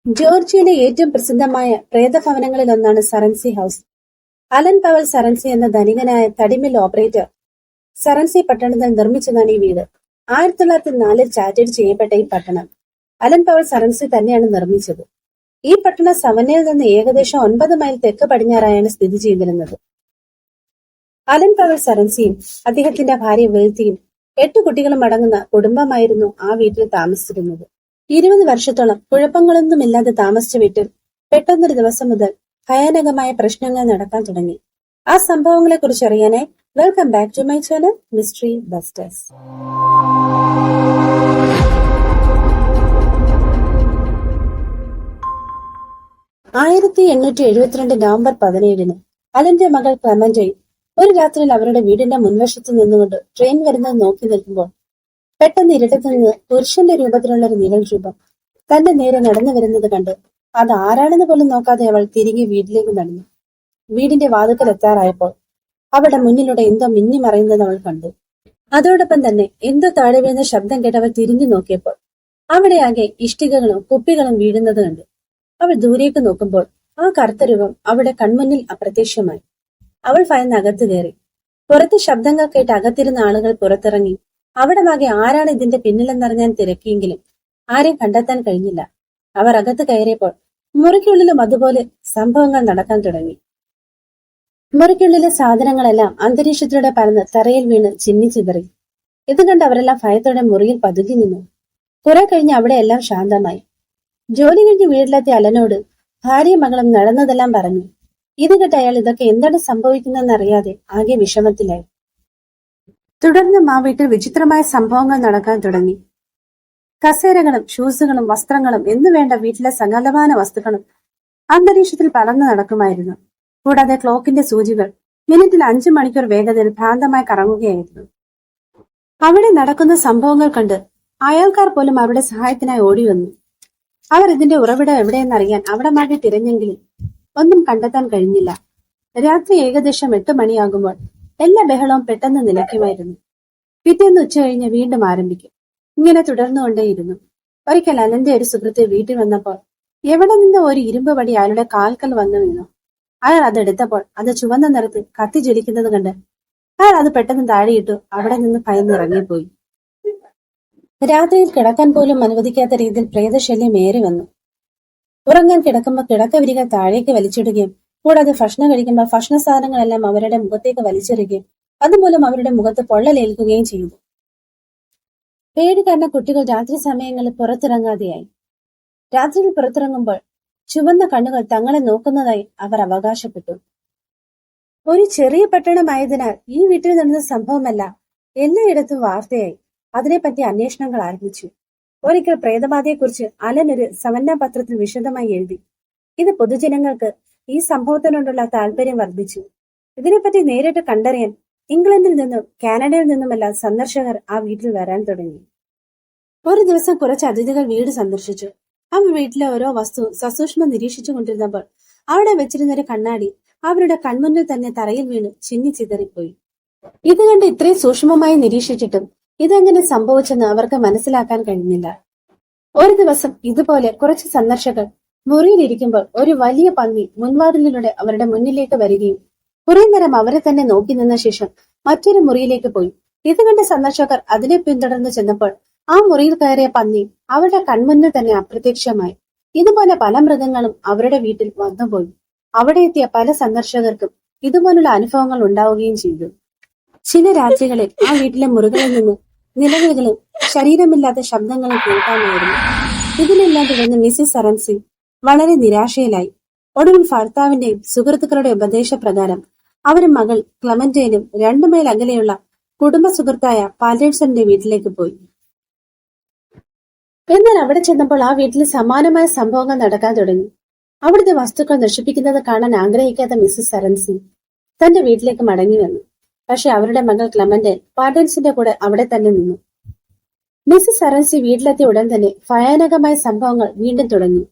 ജോർജിയയിലെ ഏറ്റവും പ്രസിദ്ധമായ പ്രേതഭവനങ്ങളിലൊന്നാണ് സറൻസി house. Allen Powell സറൻസി എന്ന ധനികനായ തടിമിൽ ഓപ്പറേറ്റർ സറൻസി പട്ടണത്തിൽ നിർമ്മിച്ചതാണ് ഈ വീട്. 1904 ചാർട്ടേഡ് ചെയ്യപ്പെട്ട ഈ പട്ടണം അലൻ പവൽ സറൻസി തന്നെയാണ് നിർമ്മിച്ചത്. ഈ പട്ടണം സവന്നയിൽ നിന്ന് ഏകദേശം 9 മൈൽ തെക്ക് പടിഞ്ഞാറായാണ് സ്ഥിതി ചെയ്തിരുന്നത്. അലൻ പവൽ സറൻസിയും അദ്ദേഹത്തിന്റെ ഭാര്യ വെൽത്തിയും 8 കുട്ടികളും അടങ്ങുന്ന കുടുംബമായിരുന്നു ആ വീട്ടിൽ താമസിച്ചിരുന്നത്. 20 വർഷത്തോളം കുഴപ്പങ്ങളൊന്നുമില്ലാതെ താമസിച്ച വീട്ടിൽ പെട്ടെന്നൊരു ദിവസം മുതൽ ഭയാനകമായ പ്രശ്നങ്ങൾ നടക്കാൻ തുടങ്ങി. ആ സംഭവങ്ങളെക്കുറിച്ച് അറിയാനായി welcome back to my channel mystery busters. 1872 November 17 അലന്റെ മകൾ ക്ലെമന്റൈൻ ഒരു രാത്രിയിൽ അവരുടെ വീടിന്റെ മുൻവശത്ത് നിന്നുകൊണ്ട് ട്രെയിൻ വരുന്നത് നോക്കി നിൽക്കുമ്പോൾ പെട്ടെന്ന് ഇരുട്ടത്ത് നിന്ന് പുരുഷന്റെ രൂപത്തിലുള്ള ഒരു നിഴൽ രൂപം തന്റെ നേരെ നടന്നു വരുന്നത് കണ്ട് അത് ആരാണെന്ന് പോലും നോക്കാതെ അവൾ തിരികെ വീട്ടിലേക്ക് നടന്നു. വീടിന്റെ വാതിൽക്കൽ എത്താറായപ്പോൾ അവളുടെ മുന്നിലൂടെ എന്തോ മിന്നി മറയുന്നത് അവൾ കണ്ടു. അതോടൊപ്പം തന്നെ എന്തോ താഴെ വീഴുന്ന ശബ്ദം കേട്ടവൾ തിരിഞ്ഞു നോക്കിയപ്പോൾ അവിടെയാകെ ഇഷ്ടികകളും കുപ്പികളും വീഴുന്നത് കണ്ടു. അവൾ ദൂരേക്ക് നോക്കുമ്പോൾ ആ കറുത്ത രൂപം അവിടെ കൺമുന്നിൽ അപ്രത്യക്ഷമായി. അവൾ ഭയന്ന് അകത്ത് കയറി. പുറത്ത് ശബ്ദങ്ങൾ കേട്ട് അകത്തിരുന്ന ആളുകൾ പുറത്തിറങ്ങി അവിടമാകെ ആരാണ് ഇതിന്റെ പിന്നിലെന്നറിഞ്ഞാൻ തിരക്കിയെങ്കിലും ആരെയും കണ്ടെത്താൻ കഴിഞ്ഞില്ല. അവർ അകത്ത് കയറിയപ്പോൾ മുറിക്കുള്ളിലും അതുപോലെ സംഭവങ്ങൾ നടക്കാൻ തുടങ്ങി. മുറിക്കുള്ളിലെ സാധനങ്ങളെല്ലാം അന്തരീക്ഷത്തിലൂടെ പരന്ന് തറയിൽ വീണ് ചിന്നിച്ചിതറി. ഇത് കണ്ട് അവരെല്ലാം ഭയത്തോടെ മുറിയിൽ പതുങ്ങി നിന്നു. കുറെ കഴിഞ്ഞ് അവിടെയെല്ലാം ശാന്തമായി. ജോലി കഴിഞ്ഞ് വീട്ടിലെത്തിയ അലനോട് ഭാര്യയും മകളും നടന്നതെല്ലാം പറഞ്ഞു. ഇത് കേട്ട് അയാൾ ഇതൊക്കെ എന്താണ് സംഭവിക്കുന്നതെന്നറിയാതെ ആകെ വിഷമത്തിലായി. തുടർന്നും ആ വീട്ടിൽ വിചിത്രമായ സംഭവങ്ങൾ നടക്കാൻ തുടങ്ങി. കസേരകളും ഷൂസുകളും വസ്ത്രങ്ങളും എന്നു വേണ്ട വീട്ടിലെ സകലമാന വസ്തുക്കളും അന്തരീക്ഷത്തിൽ പറന്നു നടക്കുമായിരുന്നു. കൂടാതെ ക്ലോക്കിന്റെ സൂചികൾ മിനിറ്റിൽ 5 മണിക്കൂർ വേഗതയിൽ ഭ്രാന്തമായി കറങ്ങുകയായിരുന്നു. അവിടെ നടക്കുന്ന സംഭവങ്ങൾ കണ്ട് അയൽക്കാർ പോലും അവരുടെ സഹായത്തിനായി ഓടി വന്നു. അവർ ഇതിന്റെ ഉറവിടം എവിടെയെന്നറിയാൻ അവിടെ മാറ്റി തിരഞ്ഞെങ്കിലും ഒന്നും കണ്ടെത്താൻ കഴിഞ്ഞില്ല. രാത്രി ഏകദേശം 8 മണിയാകുമ്പോൾ എല്ലാ ബഹളവും പെട്ടെന്ന് നിലയ്ക്കുമായിരുന്നു. പിറ്റേന്ന് ഉച്ച കഴിഞ്ഞ് വീണ്ടും ആരംഭിക്കും. ഇങ്ങനെ തുടർന്നുകൊണ്ടേയിരുന്നു. ഒരിക്കൽ അലന്റെ ഒരു സുഹൃത്ത് വീട്ടിൽ വന്നപ്പോൾ എവിടെ നിന്ന് ഒരു ഇരുമ്പ് വടി അയാളുടെ കാൽക്കൽ വന്നു വീണു. അയാൾ അതെടുത്തപ്പോൾ അത് ചുവന്ന നിറത്തിൽ കത്തി ജ്വലിക്കുന്നത് കണ്ട് അയാൾ അത് പെട്ടെന്ന് താഴെയിട്ടു അവിടെ നിന്ന് ഭയന്നിറങ്ങിപ്പോയി. രാത്രിയിൽ കിടക്കാൻ പോലും അനുവദിക്കാത്ത രീതിയിൽ പ്രേതശല്യം ഏറി വന്നു. ഉറങ്ങാൻ കിടക്കുമ്പോൾ കിടക്കവിരികൾ താഴേക്ക് വലിച്ചിടുകയും കൂടാതെ ഭക്ഷണം കഴിക്കുമ്പോൾ ഭക്ഷണ സാധനങ്ങളെല്ലാം അവരുടെ മുഖത്തേക്ക് വലിച്ചെറിയുകയും അതുമൂലം അവരുടെ മുഖത്ത് പൊള്ളലേൽക്കുകയും ചെയ്തു. പേടി കാരണം കുട്ടികൾ രാത്രി സമയങ്ങളിൽ പുറത്തിറങ്ങാതെയായി. രാത്രിയിൽ പുറത്തിറങ്ങുമ്പോൾ ചുവന്ന കണ്ണുകൾ തങ്ങളെ നോക്കുന്നതായി അവർ അവകാശപ്പെട്ടു. ഒരു ചെറിയ പട്ടണമായതിനാൽ ഈ വീട്ടിൽ നടന്ന സംഭവമല്ല എല്ലായിടത്തും വാർത്തയായി. അതിനെപ്പറ്റി അന്വേഷണങ്ങൾ ആരംഭിച്ചു. ഒരിക്കൽ പ്രേതബാധയെക്കുറിച്ച് അലൻ ഒരു സവന്ന പത്രത്തിൽ വിശദമായി എഴുതി. ഇത് പൊതുജനങ്ങൾക്ക് ഈ സംഭവത്തിനോടുള്ള താല്പര്യം വർദ്ധിച്ചു. ഇതിനെപ്പറ്റി നേരിട്ട് കണ്ടറിയാൻ ഇംഗ്ലണ്ടിൽ നിന്നും കാനഡയിൽ നിന്നുമെല്ലാം സന്ദർശകർ ആ വീട്ടിൽ വരാൻ തുടങ്ങി. ഒരു ദിവസം കുറച്ച് അതിഥികൾ വീട് സന്ദർശിച്ചു. അവർ വീട്ടിലെ ഓരോ വസ്തു സസൂക്ഷ്മം നിരീക്ഷിച്ചു കൊണ്ടിരുന്നപ്പോൾ അവിടെ വെച്ചിരുന്നൊരു കണ്ണാടി അവരുടെ കൺമുന്നിൽ തന്നെ തറയിൽ വീണ് ചിന്നിച്ചിതറിപ്പോയി. ഇത് കണ്ട് ഇത്രയും സൂക്ഷ്മമായി നിരീക്ഷിച്ചിട്ടും ഇതെങ്ങനെ സംഭവിച്ചെന്ന് അവർക്ക് മനസ്സിലാക്കാൻ കഴിഞ്ഞില്ല. ഒരു ദിവസം ഇതുപോലെ കുറച്ച് സന്ദർശകർ മുറിയിലിരിക്കുമ്പോൾ ഒരു വലിയ പന്നി മുൻവാതിലിലൂടെ അവരുടെ മുന്നിലേക്ക് വരികയും കുറെ നേരം അവരെ തന്നെ നോക്കി നിന്ന ശേഷം മറ്റൊരു മുറിയിലേക്ക് പോയി. ഇത് കണ്ട സന്ദർശകർ അതിനെ പിന്തുടർന്ന് ചെന്നപ്പോൾ ആ മുറിയിൽ കയറിയ പന്നി അവരുടെ കൺമുന്നിൽ തന്നെ അപ്രത്യക്ഷമായി. ഇതുപോലെ പല മൃഗങ്ങളും അവരുടെ വീട്ടിൽ വന്നുപോയി. അവിടെ എത്തിയ പല സന്ദർശകർക്കും ഇതുപോലുള്ള അനുഭവങ്ങൾ ഉണ്ടാവുകയും ചെയ്തു. ചില രാത്രികളിൽ ആ വീട്ടിലെ മുറികളിൽ നിന്ന് നിലവിളികളും ശരീരമില്ലാത്ത ശബ്ദങ്ങളും കേൾക്കാമായിരുന്നു. ഇതിനെല്ലാം തുടർന്ന് മിസ്സിസ് സറൻസി വളരെ നിരാശയിലായി. ഒടുവിൽ ഭർത്താവിന്റെയും സുഹൃത്തുക്കളുടെ ഉപദേശപ്രകാരം അവരും മകൾ ക്ലെമന്റൈനും 2 മൈൽ അകലെയുള്ള കുടുംബ സുഹൃത്തായ പാലേഴ്സന്റെ വീട്ടിലേക്ക് പോയി. എന്നാൽ അവിടെ ചെന്നപ്പോൾ ആ വീട്ടിൽ സമാനമായ സംഭവങ്ങൾ നടക്കാൻ തുടങ്ങി. അവിടുത്തെ വസ്തുക്കൾ നശിപ്പിക്കുന്നത് കാണാൻ ആഗ്രഹിക്കാത്ത മിസ്സിസ് സറൻസി തന്റെ വീട്ടിലേക്ക് മടങ്ങി വന്നു. പക്ഷെ അവരുടെ മകൾ ക്ലെമന്റൈൻ പാലേഴ്സിന്റെ കൂടെ അവിടെ തന്നെ നിന്നു. മിസ്സിസ് സറൻസി വീട്ടിലെത്തിയ ഉടൻ തന്നെ ഭയാനകമായ സംഭവങ്ങൾ വീണ്ടും തുടങ്ങി.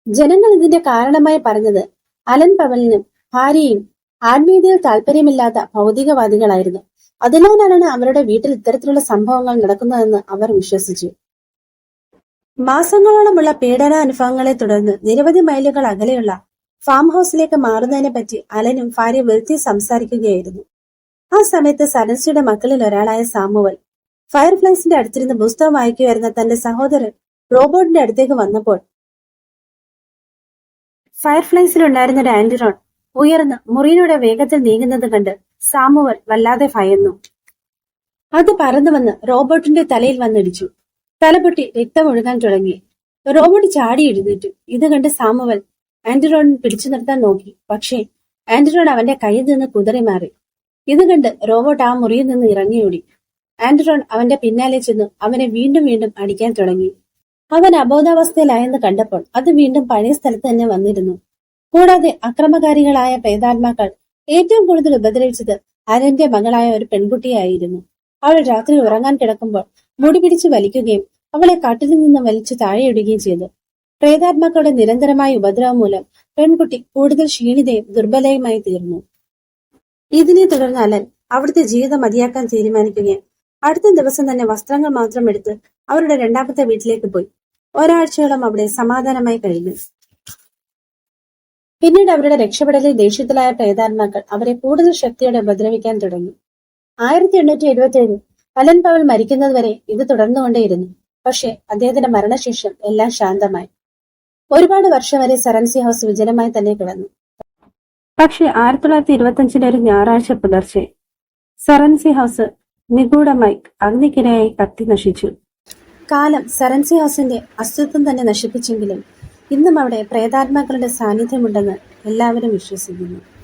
ജനങ്ങൾ ഇതിന്റെ കാരണമായി പറഞ്ഞത് അലൻ പവലിനും ഭാര്യയും ആത്മീയതയിൽ താല്പര്യമില്ലാത്ത ഭൗതികവാദികളായിരുന്നു. അതിനാലാണ് അവരുടെ വീട്ടിൽ ഇത്തരത്തിലുള്ള സംഭവങ്ങൾ നടക്കുന്നതെന്ന് അവർ വിശ്വസിച്ചു. മാസങ്ങളോളമുള്ള പീഡനാനുഭവങ്ങളെ തുടർന്ന് നിരവധി മൈലുകൾ അകലെയുള്ള ഫാം ഹൗസിലേക്ക് മാറുന്നതിനെ പറ്റി അലനും ഭാര്യ വെൽത്തി സംസാരിക്കുകയായിരുന്നു. ആ സമയത്ത് സരൻസിയുടെ മക്കളിൽ ഒരാളായ സാമുവൽ ഫയർഫ്ലൈസിന്റെ അടുത്തിരുന്ന് പുസ്തകം വായിക്കുവായിരുന്ന തന്റെ സഹോദരൻ റോബോട്ടിന്റെ അടുത്തേക്ക് വന്നപ്പോൾ ഫയർഫ്ലൈസിലുണ്ടായിരുന്ന ഒരു ആന്റിറോൺ ഉയർന്ന് മുറിയിലൂടെ വേഗത്തിൽ നീങ്ങുന്നത് കണ്ട് സാമുവൽ വല്ലാതെ ഭയന്നു. അത് പറന്നു വന്ന് റോബോട്ടിന്റെ തലയിൽ വന്നിടിച്ചു. തലപൊട്ടി രക്തമൊഴുകാൻ തുടങ്ങി. റോബോട്ട് ചാടി എഴുന്നേറ്റു. ഇത് കണ്ട് സാമുവൽ ആന്റിറോൺ പിടിച്ചു നിർത്താൻ നോക്കി. പക്ഷേ ആന്റിറോൺ അവന്റെ കയ്യിൽ നിന്ന് കുതറി മാറി. ഇത് കണ്ട് റോബോട്ട് ആ മുറിയിൽ നിന്ന് ഇറങ്ങിയോടി. ആന്റിറോൺ അവന്റെ പിന്നാലെ ചെന്ന് അവനെ വീണ്ടും വീണ്ടും അടിക്കാൻ തുടങ്ങി. അവൻ അബോധാവസ്ഥയിലായെന്ന് കണ്ടപ്പോൾ അത് വീണ്ടും പഴയ സ്ഥലത്ത് തന്നെ വന്നിരുന്നു. കൂടാതെ അക്രമകാരികളായ പ്രേതാത്മാക്കൾ ഏറ്റവും കൂടുതൽ ഉപദ്രവിച്ചത് അലന്റെ മകളായ ഒരു പെൺകുട്ടിയായിരുന്നു. അവൾ രാത്രി ഉറങ്ങാൻ കിടക്കുമ്പോൾ മുടി പിടിച്ച് വലിക്കുകയും അവളെ കട്ടിലിൽ നിന്ന് വലിച്ചു താഴെയിടുകയും ചെയ്തു. പ്രേതാത്മാക്കളുടെ നിരന്തരമായ ഉപദ്രവം മൂലം പെൺകുട്ടി കൂടുതൽ ക്ഷീണിതയും ദുർബലയുമായി തീർന്നു. ഇതിനെ തുടർന്ന് അലൻ അവിടുത്തെ ജീവിതം മതിയാക്കാൻ തീരുമാനിക്കുകയും അടുത്ത ദിവസം തന്നെ വസ്ത്രങ്ങൾ മാത്രം എടുത്ത് അവരുടെ രണ്ടാമത്തെ വീട്ടിലേക്ക് പോയി. ഒരാഴ്ചയോളം അവിടെ സമാധാനമായി കഴിഞ്ഞു. പിന്നീട് അവരുടെ രക്ഷപ്പെടലിൽ ദേഷ്യത്തിലായ പ്രേതാത്മാക്കൾ അവരെ കൂടുതൽ ശക്തിയോടെ ഉപദ്രവിക്കാൻ തുടങ്ങി. 1877 അലൻ പവൽ മരിക്കുന്നതുവരെ ഇത് തുടർന്നുകൊണ്ടേയിരുന്നു. പക്ഷേ അദ്ദേഹത്തിന്റെ മരണശേഷം എല്ലാം ശാന്തമായി. ഒരുപാട് വർഷം വരെ സറൻസി ഹൗസ് വിജനമായി തന്നെ കിടന്നു. പക്ഷേ 1925 ഒരു ഞായറാഴ്ച പുലർച്ചെ സറൻസി ഹൗസ് നിഗൂഢമായി അഗ്നിക്കിരയായി കത്തി നശിച്ചു. കാലം സറൻസി ഹൗസിന്റെ അസ്തിത്വം തന്നെ നശിപ്പിച്ചെങ്കിലും ഇന്നും അവിടെ പ്രേതാത്മാക്കളുടെ സാന്നിധ്യമുണ്ടെന്ന് എല്ലാവരും വിശ്വസിക്കുന്നു.